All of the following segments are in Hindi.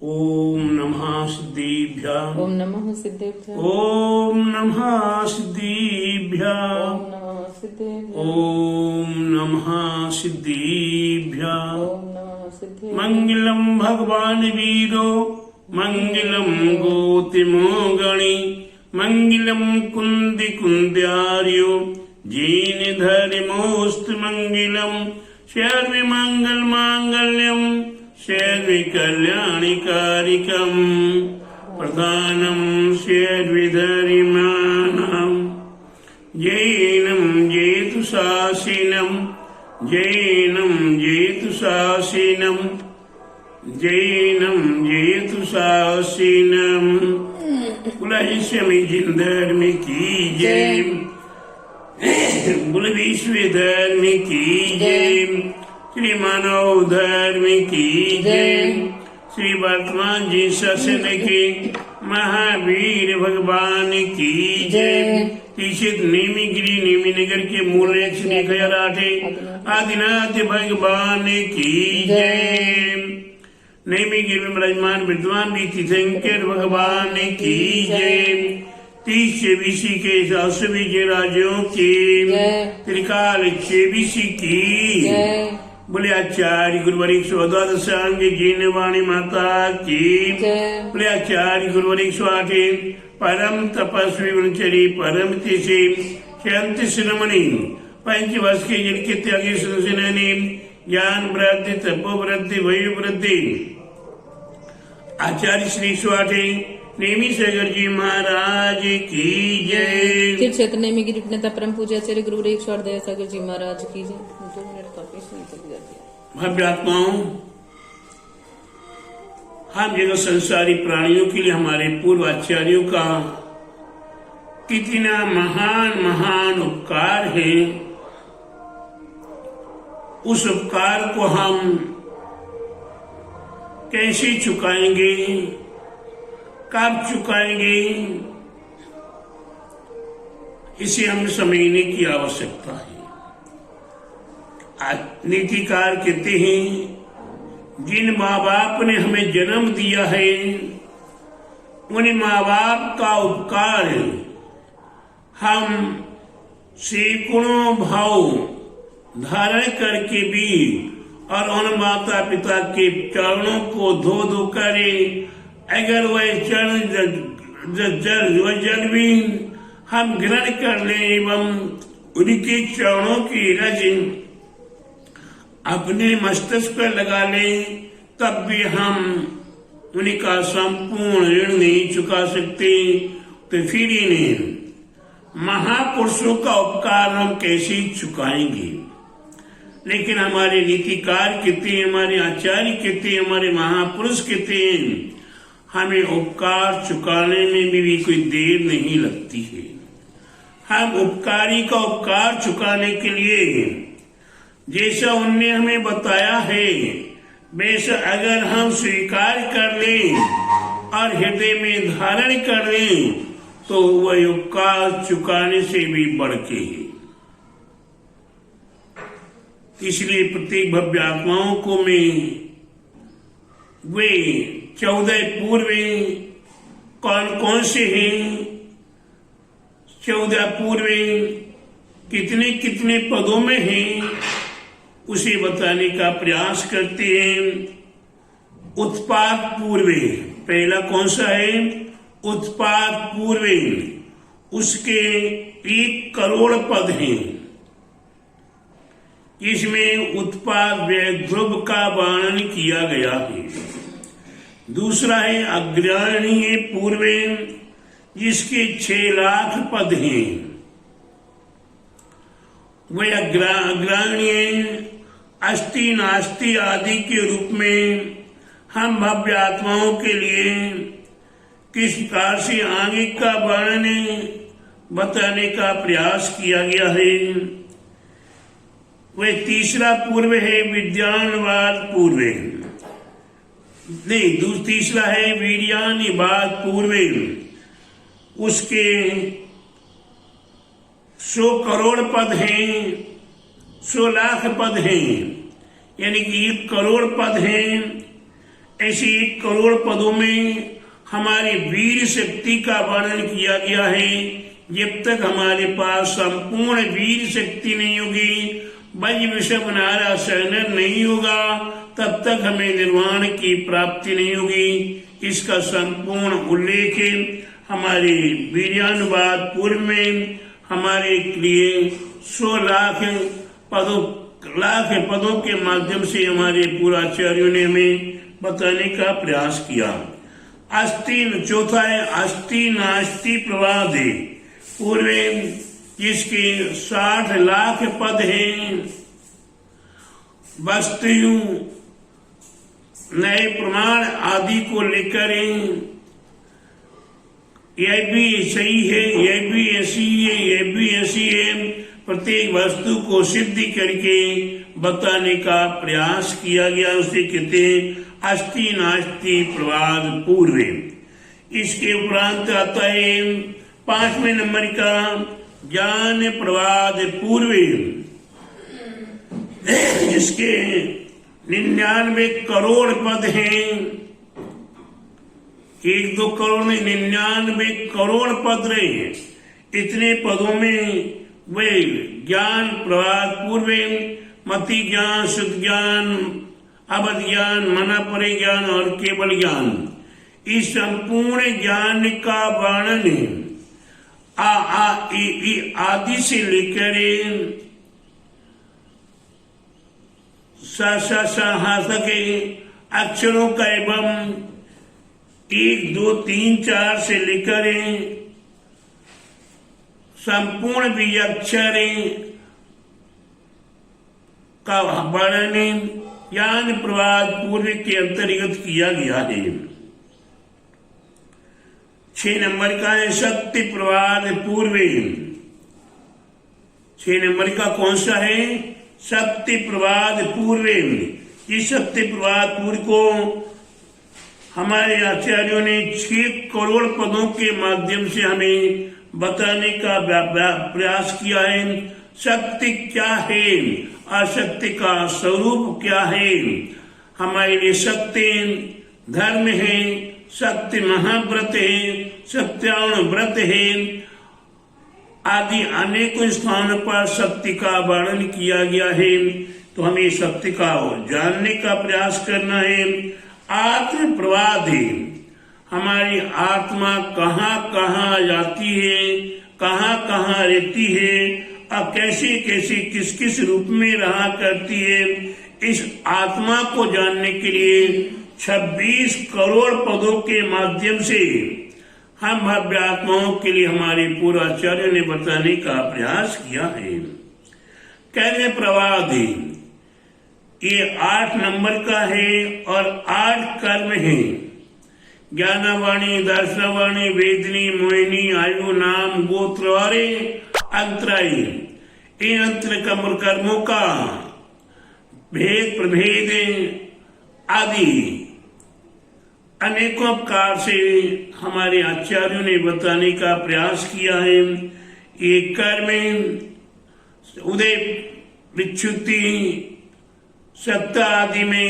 ओम नमः सिद्धेभ्यः। ओम नमः सिद्धेभ्यः। ओम नमः सिद्धेभ्यः। ओम नमः सिद्धेभ्यः। ओम नमः सिद्धेभ्यः। ओम नमः सिद्धेभ्यः। मंगलम भगवान वीरो मंगलम गोतिमो गणी मंगलम कुंदी कुंद्यार्यो जीन धर्मोस्त मंगलम सर्व मंगल मांगल्यम सर्व कल्याणिकारिकम प्रधानम सर्वधर्माणां जैनम जेतु शासिनम जैनम जेतु शासिनम जैनम जेतु शासिनम कुलहिष्यमि जिन धर्म की जय कुल विश्व धर्म की जय श्री मानव धर्म की जय श्री वर्तमान जी शासन के महावीर भगवान की जय तीक्षित नेमिगिरी नेमिनगर के मूल खयाराठे आदिनाथ भगवान की जय नेमिगिरी में विराजमान विद्वान भी तीर्थंकर भगवान की जय 30 के विजय राज्यों की त्रिकाल 26 की बोले आचार्य गुरुवरिक द्वादशांग जीन वाणी माता की बोले आचार्य गुरुवरिक 8 परम तपस्वी ब्रह्मचरी परम तिसे शांति शिरोमणि 5 वर्ष के जिनके त्यागी सुनने ज्ञान वृद्धि तपो वृद्धि वयु वृद्धि आचार्य श्री 8 नेमी सागर जी महाराज की जय। तीर्थ क्षेत्र नेमीगिरी नेता परम पूज्य आचार्य गुरु रेखा दया सागर जी महाराज की जय। 2 मिनट का पेश नहीं कर दिया। भव्य आत्माओं, हम जगत संसारी प्राणियों के लिए हमारे पूर्व आचार्यों का कितना महान महान उपकार है। उस उपकार को हम कैसे चुकाएंगे, कब चुकाएंगे, इसे हम समझने की आवश्यकता है। नीतिकार कहते हैं जिन माँ बाप ने हमें जन्म दिया है उन माँ बाप का उपकार हम सैकड़ों भाव धारण करके भी और उन माता पिता के चरणों को धो धो करे, अगर वह चरण जल भी हम ग्रहण कर ले एवं उनके चरणों की रज अपने मस्तिष्क पर लगा ले, तब भी हम उनका संपूर्ण ऋण नहीं चुका सकते। तो फिर इन्हें महापुरुषों का उपकार हम कैसे चुकाएंगे। लेकिन हमारे नीतिकार कहते हैं, हमारे आचार्य कहते हैं, हमारे महापुरुष कहते हैं हमें उपकार चुकाने में भी कोई देर नहीं लगती है। हम उपकारी का उपकार चुकाने के लिए जैसा उनने हमें बताया है वैसा अगर हम स्वीकार कर लें और हृदय में धारण कर लें तो वह उपकार चुकाने से भी बढ़ के है। इसलिए प्रत्येक भव्य आत्माओं को मैं वे 14 पूर्व कौन कौन से हैं, 14 पूर्व कितने कितने पदों में हैं उसे बताने का प्रयास करते हैं। उत्पाद पूर्व पहला कौन सा है, उत्पाद पूर्व, उसके 1 करोड़ पद हैं। इसमें उत्पाद ध्रुव का वर्णन किया गया है। दूसरा है अग्रणी पूर्व, जिसके 6 लाख पद हैं। वह अग्रणी अस्थि नास्ति आदि के रूप में हम भव्य आत्माओं के लिए किस प्रकार से आगे का वर्णन बताने का प्रयास किया गया है। वह तीसरा पूर्व है विज्ञानवाद पूर्व, नहीं तीसरा है वीर्यानिवाद पूर्व, उसके 100 करोड़ पद हैं, 100 लाख पद हैं, यानी कि 1 करोड़ पद हैं। ऐसे 1 करोड़ पदों में हमारी वीर शक्ति का वर्णन किया गया है। जब तक हमारे पास संपूर्ण वीर शक्ति नहीं होगी, वज विषम नारा शरण नहीं होगा, तब तक हमें निर्वाण की प्राप्ति नहीं होगी। इसका संपूर्ण उल्लेख हमारे वीर्यानुवाद पूर्व में हमारे लिए 100 लाख पदों के माध्यम से हमारे पूर्वाचार्यों ने हमें बताने का प्रयास किया। चौथा है अस्ति नास्ति प्रवाद है। पूर्व जिसके 60 लाख पद हैं, वस्तु नए प्रमाण आदि को लेकर यह भी सही है, यह भी ऐसी है, यह भी ऐसी है, प्रत्येक वस्तु को सिद्धि करके बताने का प्रयास किया गया। उसे कहते हैं अस्ति नास्ति प्रवाद पूर्व। इसके उपरांत आता है 5वें नंबर का ज्ञान प्रवाद पूर्व, जिसके 99 करोड़ पद हैं। 1-2 करोड़ में 99 करोड़ पद रहे हैं। इतने पदों में वे ज्ञान प्रवाद पूर्व, मति ज्ञान, शुद्ध ज्ञान, अवध ज्ञान, मना परे ज्ञान और केवल ज्ञान, इस संपूर्ण ज्ञान का वर्णन आदि से लेकर के अक्षरों का एवं 1, 2, 3, 4 से लेकर संपूर्ण बीजाक्षर का वर्णन ज्ञान प्रवाद पूर्व के अंतर्गत किया गया है। 6 नंबर का है शक्ति प्रवाद पूर्व। 6 नंबर का कौन सा है? शक्ति प्रवाद पूर्व। इस शक्ति प्रवाद पूर्व को हमारे आचार्यों ने 6 करोड़ पदों के माध्यम से हमें बताने का प्रयास किया है। शक्ति क्या है, अशक्ति का स्वरूप क्या है। हमारे लिए शक्ति धर्म है, शक्ति महाव्रत है, सत्यावन व्रत है, आदि अनेकों स्थानों पर शक्ति का वर्णन किया गया है। तो हमें शक्ति का जानने का प्रयास करना है। आत्म प्रवाद है, हमारी आत्मा कहाँ कहाँ जाती है, कहाँ कहाँ रहती है और कैसे कैसे किस किस रूप में रहा करती है। इस आत्मा को जानने के लिए 26 करोड़ पदों के माध्यम से हम भव्य आत्माओं के लिए हमारे पूर्वाचार्यों ने बताने का प्रयास किया है। कहने प्रवाद है, ये 8 नंबर का है और 8 कर्म है। ज्ञानवाणी, दर्शनवाणी, वेदनी, मोहिनी, आयु, नाम, गोत्र और अंतरायी, इन अंतर कर्मों का भेद प्रभेद आदि अनेकों प्रकार से हमारे आचार्यों ने बताने का प्रयास किया है। ये कर्म उदय, विच्छुद्धि, सत्ता आदि में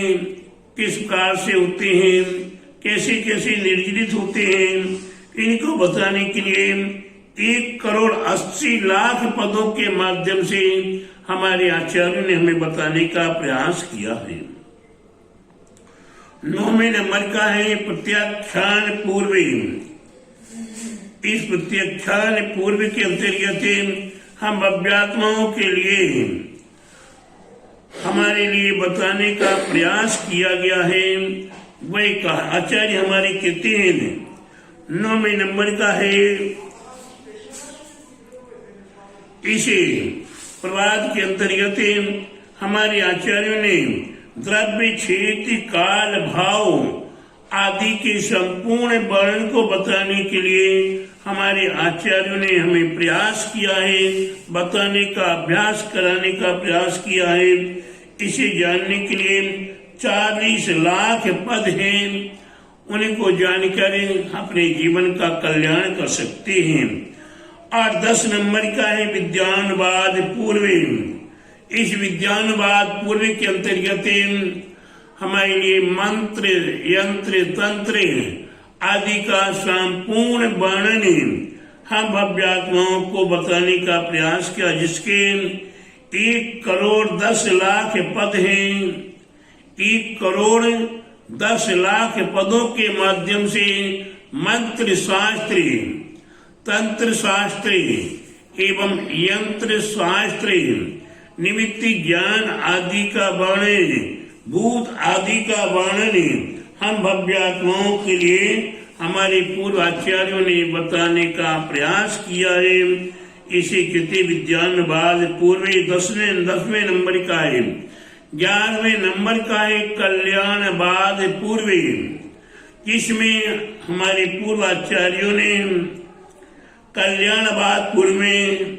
किस प्रकार से होते हैं, कैसे कैसे निर्जलित होते हैं, इनको बताने के लिए 1,80,00,000 पदों के माध्यम से हमारे आचार्यों ने हमें बताने का प्रयास किया है। 9वें नंबर का है प्रत्याख्यान पूर्व। इस प्रत्याख्यान पूर्व के अंतर्गत हम अव्यात्माओं के लिए हमारे लिए बताने का प्रयास किया गया है। वही कहा आचार्य हमारे कहते हैं 9वें नंबर का है, इसे प्रवाद के अंतर्गत हमारे आचार्यों ने द्रव्य, क्षेत्र, काल, भाव आदि के संपूर्ण वर्णन को बताने के लिए हमारे आचार्यों ने हमें प्रयास किया है, बताने का अभ्यास कराने का प्रयास किया है। इसे जानने के लिए 40 लाख पद हैं, उनको जानकर अपने जीवन का कल्याण कर सकते हैं। और 10 नंबर का है विज्ञानवाद पूर्व। इस विज्ञानवाद पूर्व के अंतर्गत हमारे लिए मंत्र, यंत्र, तंत्र आदि का संपूर्ण वर्णन हम भव्यात्माओं को बताने का प्रयास किया, जिसके 1,10,00,000 पद हैं। 1,10,00,000 पदों के माध्यम से मंत्र शास्त्र, तंत्र शास्त्र एवं यंत्र शास्त्र, निमित्त ज्ञान आदि का वर्णन, भूत आदि का वर्णन हम भव्यात्माओं के लिए हमारे पूर्व आचार्यों ने बताने का प्रयास किया है। इसी कृति विज्ञानवाद पूर्व 10वें नंबर का है। 11वें नंबर का है कल्याणवाद पूर्व, जिसमें हमारे पूर्व आचार्यों ने कल्याणवाद पूर्व में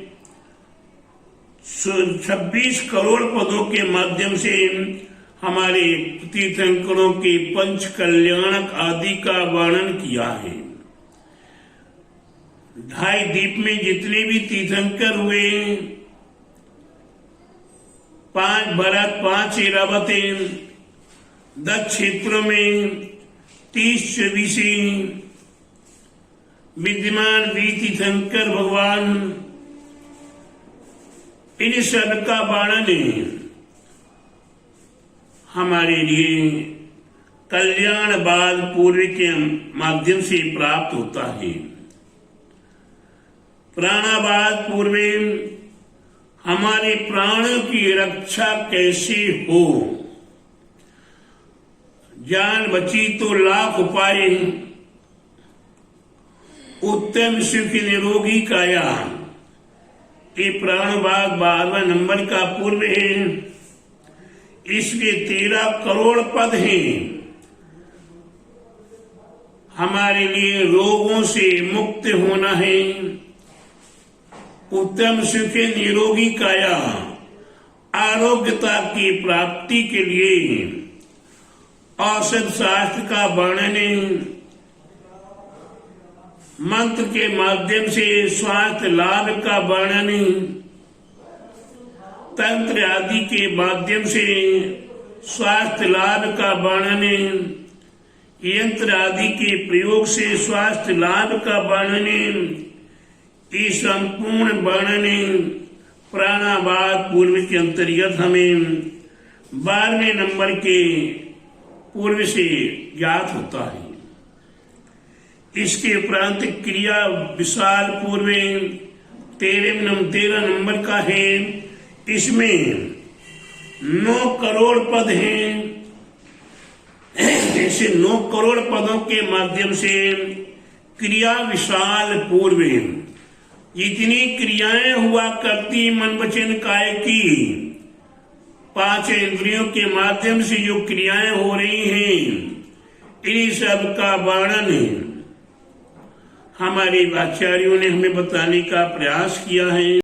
26 करोड़ पदों के माध्यम से हमारे तीर्थंकरों के पंच कल्याणक आदि का वर्णन किया है। 2.5 द्वीप में जितने भी तीर्थंकर हुए, 5 भरत, 5 ऐरावत, 10 क्षेत्रों में 30 चौबीसी विद्यमान 20 तीर्थंकर भगवान, इन सब का वर्णन हमारे लिए कल्याणवाद पूर्व के माध्यम से प्राप्त होता है। प्राणावाद पूर्व हमारे प्राणों की रक्षा कैसे हो, जान बची तो लाख उपाय, उत्तम सुख निरोगी काया, ये प्राणवाद 12वें नंबर का पूर्व है। इसके 13 करोड़ पद हैं। हमारे लिए रोगों से मुक्त होना है, उत्तम सुख निरोगी काया, आरोग्यता की प्राप्ति के लिए औषध शास्त्र का वर्णन, मंत्र के माध्यम से स्वास्थ्य लाभ का वर्णन, तंत्र आदि के माध्यम से स्वास्थ्य लाभ का वर्णन, यंत्र आदि के प्रयोग से स्वास्थ्य लाभ का वर्णन, ये संपूर्ण वर्णन प्राणावाद पूर्व के अंतर्गत हमें 12वें नंबर के पूर्व से ज्ञात होता है। इसके उपरांत क्रिया विशाल पूर्व 13 नंबर का है। इसमें 9 करोड़ पद हैं। ऐसे 9 करोड़ पदों के माध्यम से क्रिया विशाल पूर्व जितनी क्रियाएं हुआ करती मन वचन काय की, 5 इंद्रियों के माध्यम से जो क्रियाएं हो रही हैं, इन्हीं सब का वर्णन हमारे आचार्यों ने हमें बताने का प्रयास किया है।